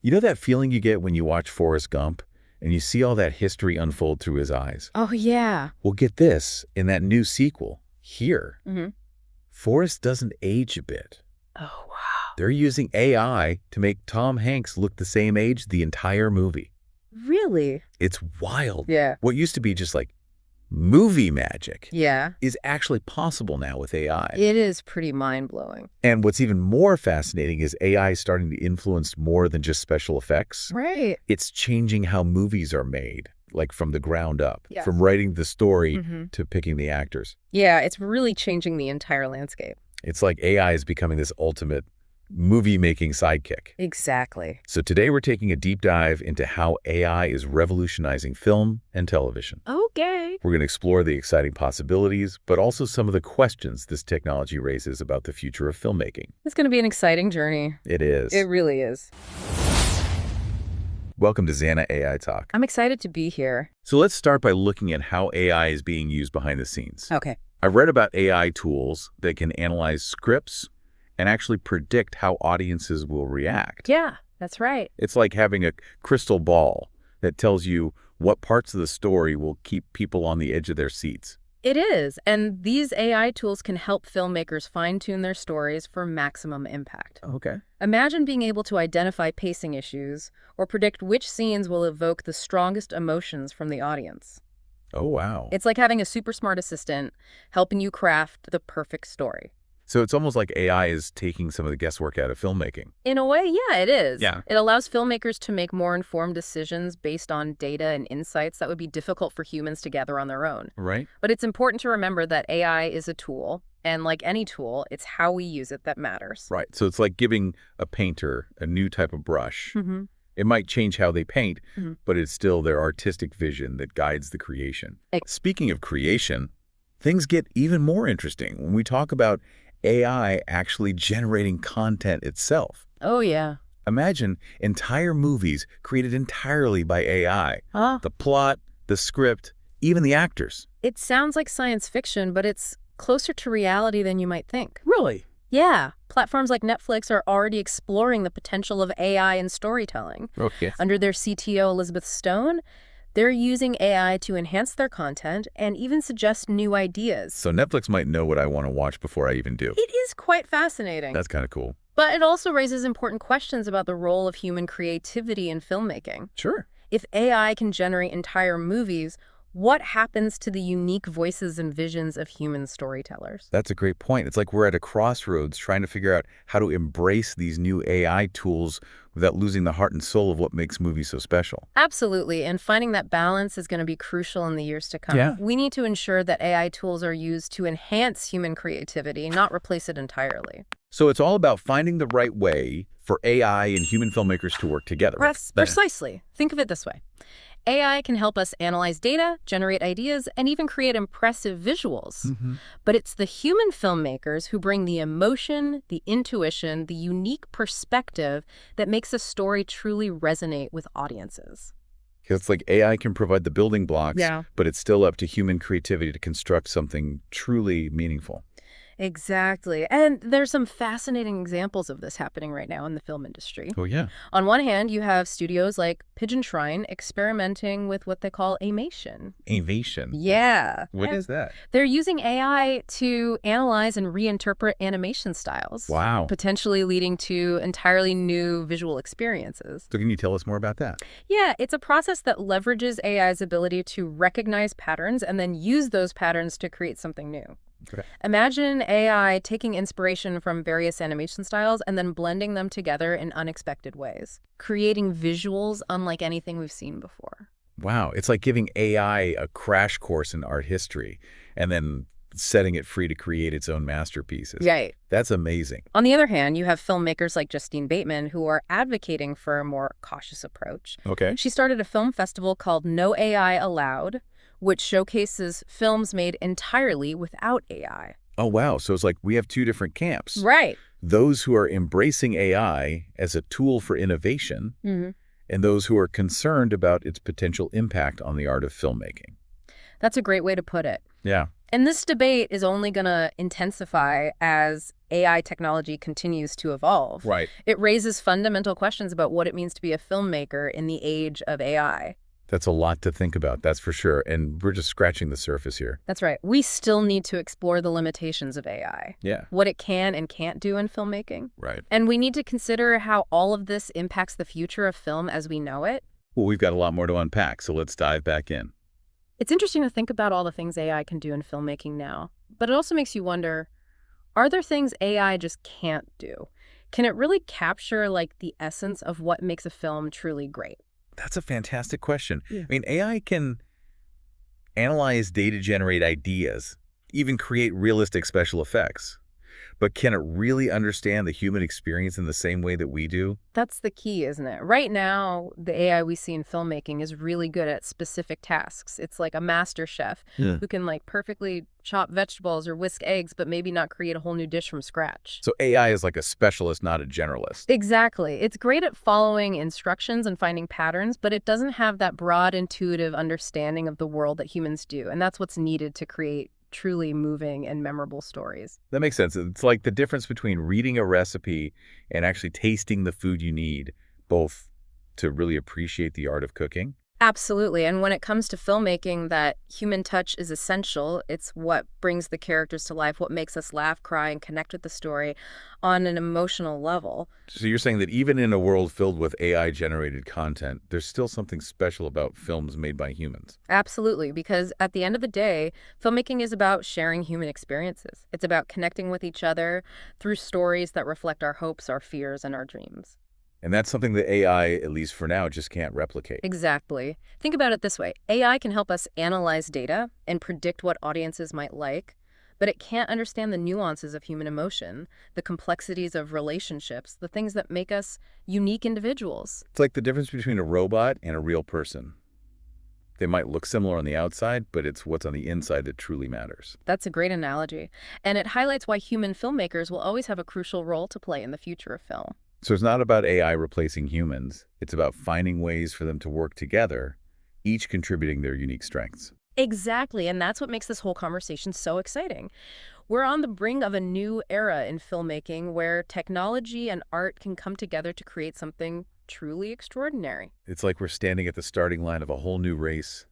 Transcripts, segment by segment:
You know that feeling you get when you watch Forrest Gump and you see all that history unfold through his eyes? Oh, yeah. Well, get this. In that new sequel, here, Mm-hmm. Forrest doesn't age a bit. Oh, wow. They're using AI to make Tom Hanks look the same age the entire movie. Really? It's wild. Yeah. What used to be just like movie magic Yeah. is actually possible now with AI. It is pretty mind-blowing. And what's even more fascinating is AI is starting to influence more than just special effects. Right. It's changing how movies are made, like from the ground up, Yes. from writing the story Mm-hmm. to picking the actors. Yeah, it's really changing the entire landscape. It's like AI is becoming this ultimate movie-making sidekick. Exactly. So today we're taking a deep dive into how AI is revolutionizing film and television. Okay. We're going to explore the exciting possibilities, but also some of the questions this technology raises about the future of filmmaking. It's going to be an exciting journey. It is. It really is. Welcome to Zana AI Talk. I'm excited to be here. So let's start by looking at how AI is being used behind the scenes. Okay. I've read about AI tools that can analyze scripts and actually predict how audiences will react. Yeah, that's right. It's like having a crystal ball that tells you what parts of the story will keep people on the edge of their seats. It is. And these AI tools can help filmmakers fine-tune their stories for maximum impact. Okay. Imagine being able to identify pacing issues or predict which scenes will evoke the strongest emotions from the audience. Oh, wow. It's like having a super smart assistant helping you craft the perfect story. So it's almost like AI is taking some of the guesswork out of filmmaking. In a way, yeah, it is. Yeah. It allows filmmakers to make more informed decisions based on data and insights that would be difficult for humans to gather on their own. Right? But it's important to remember that AI is a tool, and like any tool, it's how we use it that matters. Right. So it's like giving a painter a new type of brush. Mm-hmm. It might change how they paint, Mhm. but it's still their artistic vision that guides the creation. Speaking of creation, things get even more interesting when we talk about AI actually generating content itself. Oh, yeah. Imagine entire movies created entirely by AI. Huh? The plot, the script, even the actors. It sounds like science fiction, but it's closer to reality than you might think. Really? Yeah, platforms like Netflix are already exploring the potential of AI in storytelling. Okay. Under their CTO, Elizabeth Stone, they're using AI to enhance their content and even suggest new ideas. So Netflix might know what I want to watch before I even do. It is quite fascinating. That's kind of cool. But it also raises important questions about the role of human creativity in filmmaking. Sure. If AI can generate entire movies, what happens to the unique voices and visions of human storytellers? That's a great point. It's like we're at a crossroads trying to figure out how to embrace these new AI tools without losing the heart and soul of what makes movies so special. Absolutely, and finding that balance is going to be crucial in the years to come. Yeah. We need to ensure that AI tools are used to enhance human creativity, not replace it entirely. So it's all about finding the right way for AI and human filmmakers to work together. Precisely. Think of it this way. AI can help us analyze data, generate ideas, and even create impressive visuals. Mm-hmm. But it's the human filmmakers who bring the emotion, the intuition, the unique perspective that makes a story truly resonate with audiences. It's like AI can provide the building blocks, Yeah. but it's still up to human creativity to construct something truly meaningful. Exactly. And there's some fascinating examples of this happening right now in the film industry. Oh, yeah. On one hand, you have studios like Pigeon Shrine experimenting with what they call animation. Avation. Yeah. What is that? They're using AI to analyze and reinterpret animation styles. Wow. Potentially leading to entirely new visual experiences. So can you tell us more about that? Yeah, it's a process that leverages AI's ability to recognize patterns and then use those patterns to create something new. Okay. Imagine AI taking inspiration from various animation styles and then blending them together in unexpected ways, creating visuals unlike anything we've seen before. Wow. It's like giving AI a crash course in art history and then setting it free to create its own masterpieces. Right. That's amazing. On the other hand, you have filmmakers like Justine Bateman who are advocating for a more cautious approach. Okay. She started a film festival called No AI Allowed, which showcases films made entirely without AI. Oh, wow. So it's like we have two different camps. Right. Those who are embracing AI as a tool for innovation Mm-hmm. and those who are concerned about its potential impact on the art of filmmaking. That's a great way to put it. Yeah. And this debate is only going to intensify as AI technology continues to evolve. Right. It raises fundamental questions about what it means to be a filmmaker in the age of AI. That's a lot to think about, that's for sure. And we're just scratching the surface here. That's right. We still need to explore the limitations of AI. Yeah. What it can and can't do in filmmaking. Right. And we need to consider how all of this impacts the future of film as we know it. Well, we've got a lot more to unpack, so let's dive back in. It's interesting to think about all the things AI can do in filmmaking now, but it also makes you wonder, are there things AI just can't do? Can it really capture, like, the essence of what makes a film truly great? That's a fantastic question. Yeah. I mean, AI can analyze data, generate ideas, even create realistic special effects. But can it really understand the human experience in the same way that we do? That's the key, isn't it? Right now, the AI we see in filmmaking is really good at specific tasks. It's like a master chef who can, like, perfectly chop vegetables or whisk eggs, but maybe not create a whole new dish from scratch. So AI is like a specialist, not a generalist. Exactly. It's great at following instructions and finding patterns, but it doesn't have that broad, intuitive understanding of the world that humans do. And that's what's needed to create truly moving and memorable stories. That makes sense. It's like the difference between reading a recipe and actually tasting the food you need, both to really appreciate the art of cooking. Absolutely. And when it comes to filmmaking, that human touch is essential. It's what brings the characters to life, what makes us laugh, cry, and connect with the story on an emotional level. So you're saying that even in a world filled with AI-generated content, there's still something special about films made by humans. Absolutely, because at the end of the day, filmmaking is about sharing human experiences. It's about connecting with each other through stories that reflect our hopes, our fears, and our dreams. And that's something that AI, at least for now, just can't replicate. Exactly. Think about it this way. AI can help us analyze data and predict what audiences might like, but it can't understand the nuances of human emotion, the complexities of relationships, the things that make us unique individuals. It's like the difference between a robot and a real person. They might look similar on the outside, but it's what's on the inside that truly matters. That's a great analogy. And it highlights why human filmmakers will always have a crucial role to play in the future of film. So it's not about AI replacing humans. It's about finding ways for them to work together, each contributing their unique strengths. Exactly, and that's what makes this whole conversation so exciting. We're on the brink of a new era in filmmaking where technology and art can come together to create something truly extraordinary. It's like we're standing at the starting line of a whole new race.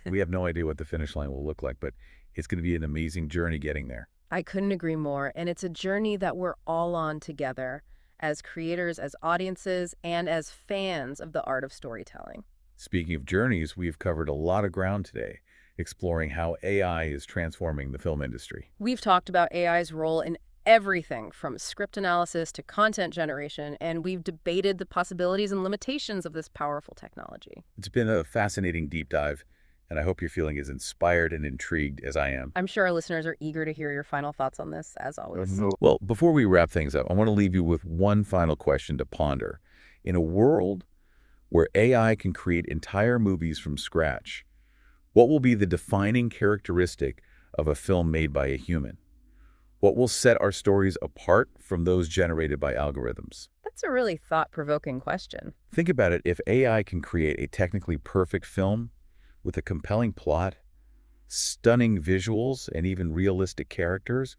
We have no idea what the finish line will look like, but it's going to be an amazing journey getting there. I couldn't agree more, and it's a journey that we're all on together, as creators, as audiences, and as fans of the art of storytelling. Speaking of journeys, we've covered a lot of ground today, exploring how AI is transforming the film industry. We've talked about AI's role in everything from script analysis to content generation, and we've debated the possibilities and limitations of this powerful technology. It's been a fascinating deep dive, and I hope you're feeling as inspired and intrigued as I am. I'm sure our listeners are eager to hear your final thoughts on this, as always. Well, before we wrap things up, I want to leave you with one final question to ponder. In a world where AI can create entire movies from scratch, what will be the defining characteristic of a film made by a human? What will set our stories apart from those generated by algorithms? That's a really thought-provoking question. Think about it. If AI can create a technically perfect film with a compelling plot, stunning visuals, and even realistic characters,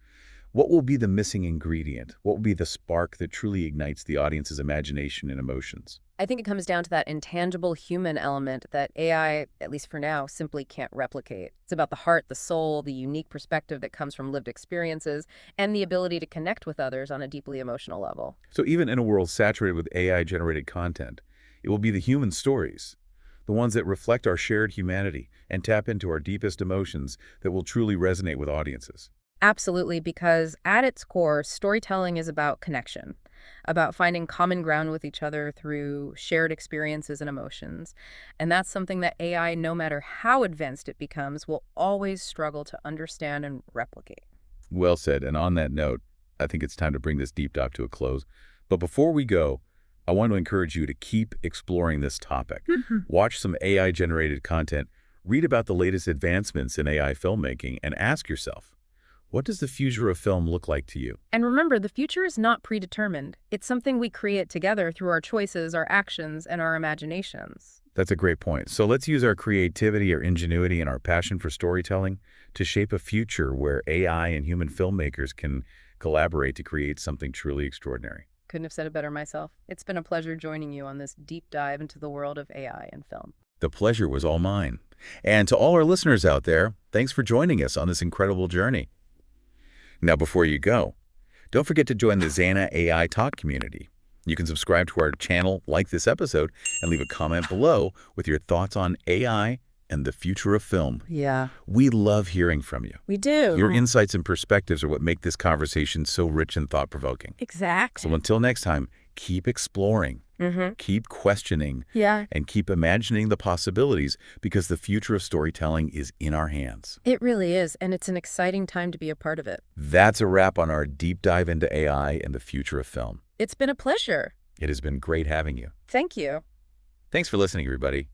what will be the missing ingredient? What will be the spark that truly ignites the audience's imagination and emotions? I think it comes down to that intangible human element that AI, at least for now, simply can't replicate. It's about the heart, the soul, the unique perspective that comes from lived experiences, and the ability to connect with others on a deeply emotional level. So even in a world saturated with AI-generated content, it will be the human stories, the ones that reflect our shared humanity and tap into our deepest emotions, that will truly resonate with audiences. Absolutely, because at its core, storytelling is about connection, about finding common ground with each other through shared experiences and emotions. And that's something that AI, no matter how advanced it becomes, will always struggle to understand and replicate. Well said. And on that note, I think it's time to bring this deep dive to a close. But before we go, I want to encourage you to keep exploring this topic. Watch some AI-generated content, read about the latest advancements in AI filmmaking, and ask yourself, What does the future of film look like to you? And remember, the future is not predetermined. It's something we create together through our choices, our actions, and our imaginations. That's a great point. So let's use our creativity, our ingenuity, and our passion for storytelling to shape a future where AI and human filmmakers can collaborate to create something truly extraordinary. Couldn't have said it better myself. It's been a pleasure joining you on this deep dive into the world of AI and film. The pleasure was all mine. And to all our listeners out there, thanks for joining us on this incredible journey. Now, before you go, don't forget to join the Zana AI Talk community. You can subscribe to our channel, like this episode, and leave a comment below with your thoughts on AI and the future of film. Yeah, We love hearing from you. we do. Your insights and perspectives are what make this conversation so rich and thought-provoking. Exactly. So until next time, keep exploring, keep questioning, Yeah, and keep imagining the possibilities because the future of storytelling is in our hands. it really is, and it's an exciting time to be a part of it. That's a wrap on our deep dive into AI and the future of film. It's been a pleasure. It has been great having you. Thank you. Thanks for listening, everybody.